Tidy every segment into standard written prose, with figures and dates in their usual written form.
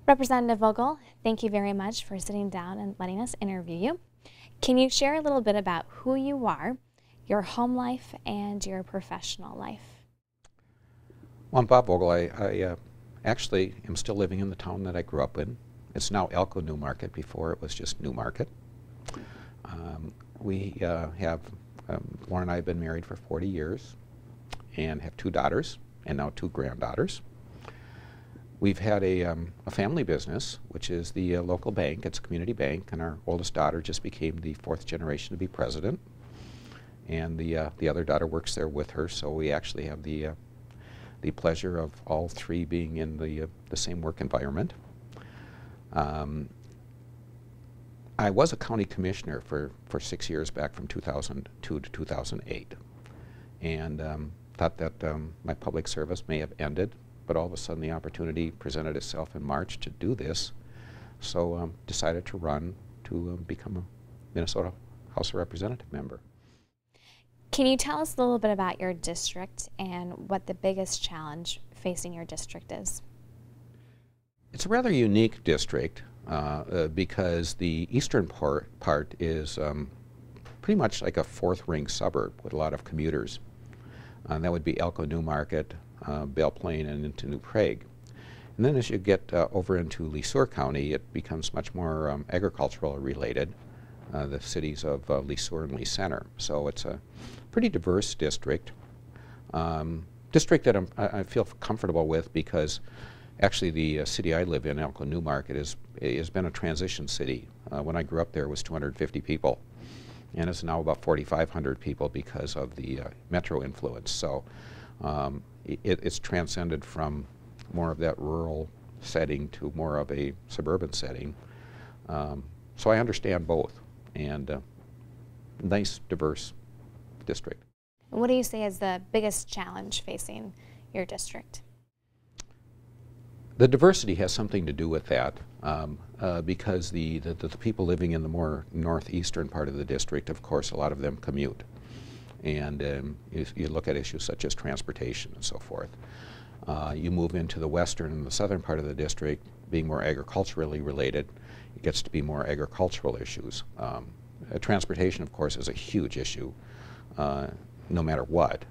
Representative Vogel, thank you very much for sitting down and letting us interview you. Can you share a little bit about who you are, your home life, and your professional life? Well, I'm Bob Vogel. I actually am still living in the town that I grew up in. It's now R-Elko New Market. Before it was just New Market. Lauren and I have been married for 40 years and have 2 daughters and now 2 granddaughters. We've had a family business, which is the local bank. It's a community bank, and our oldest daughter just became the 4th generation to be president. And the other daughter works there with her, so we actually have the pleasure of all 3 being in the same work environment. I was a county commissioner for 6 years back from 2002 to 2008, and thought that my public service may have ended, but all of a sudden the opportunity presented itself in March to do this, so decided to run to become a Minnesota House of Representative member. Can you tell us a little bit about your district and what the biggest challenge facing your district is? It's a rather unique district because the eastern part is pretty much like a 4th ring suburb with a lot of commuters. That would be R-Elko New Market, Belle Plaine, and into New Prague. And then as you get over into Le County, it becomes much more agricultural related, the cities of Le and Lee Center. So it's a pretty diverse district, that I feel comfortable with because actually the city I live in, R-Elko New Market, has been a transition city. When I grew up there, it was 250 people. And it's now about 4,500 people because of the metro influence. So it's transcended from more of that rural setting to more of a suburban setting. So I understand both, and nice, diverse district. What do you say is the biggest challenge facing your district? The diversity has something to do with that because the people living in the more northeastern part of the district, of course, a lot of them commute. And you look at issues such as transportation and so forth. You move into the western and the southern part of the district, being more agriculturally related, it gets to be more agricultural issues. Transportation, of course, is a huge issue, no matter what.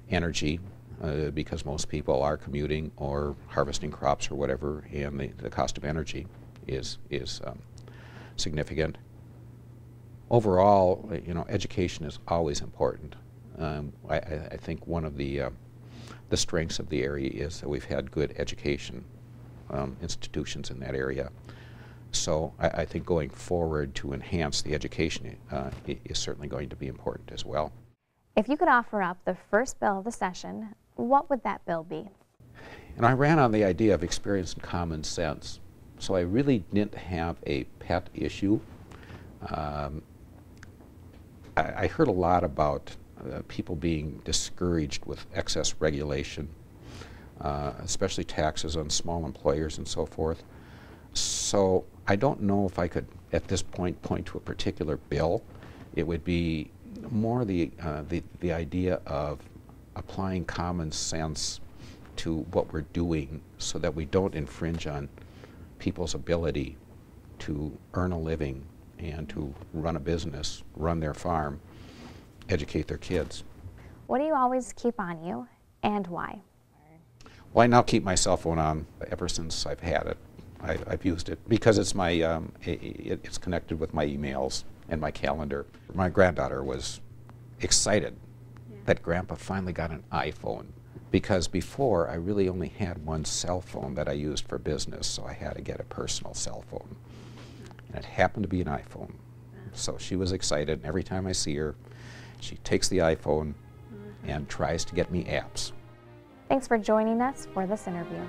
Energy, because most people are commuting or harvesting crops or whatever, and the cost of energy is significant. Overall, education is always important. I think one of the strengths of the area is that we've had good education institutions in that area. So I think going forward to enhance the education is certainly going to be important as well. If you could offer up the first bill of the session, what would that bill be? And I ran on the idea of experience and common sense. So I really didn't have a pet issue. I heard a lot about people being discouraged with excess regulation, especially taxes on small employers and so forth. So I don't know if I could, at this point to a particular bill. It would be more the idea of applying common sense to what we're doing so that we don't infringe on people's ability to earn a living and to run a business, run their farm, educate their kids. What do you always keep on you, and why? Well, I now keep my cell phone on ever since I've had it. I've used it because it's it's connected with my emails and my calendar. My granddaughter was excited that Grandpa finally got an iPhone, because before I really only had one cell phone that I used for business, so I had to get a personal cell phone. And it happened to be an iPhone. So she was excited, and every time I see her, she takes the iPhone and tries to get me apps. Thanks for joining us for this interview.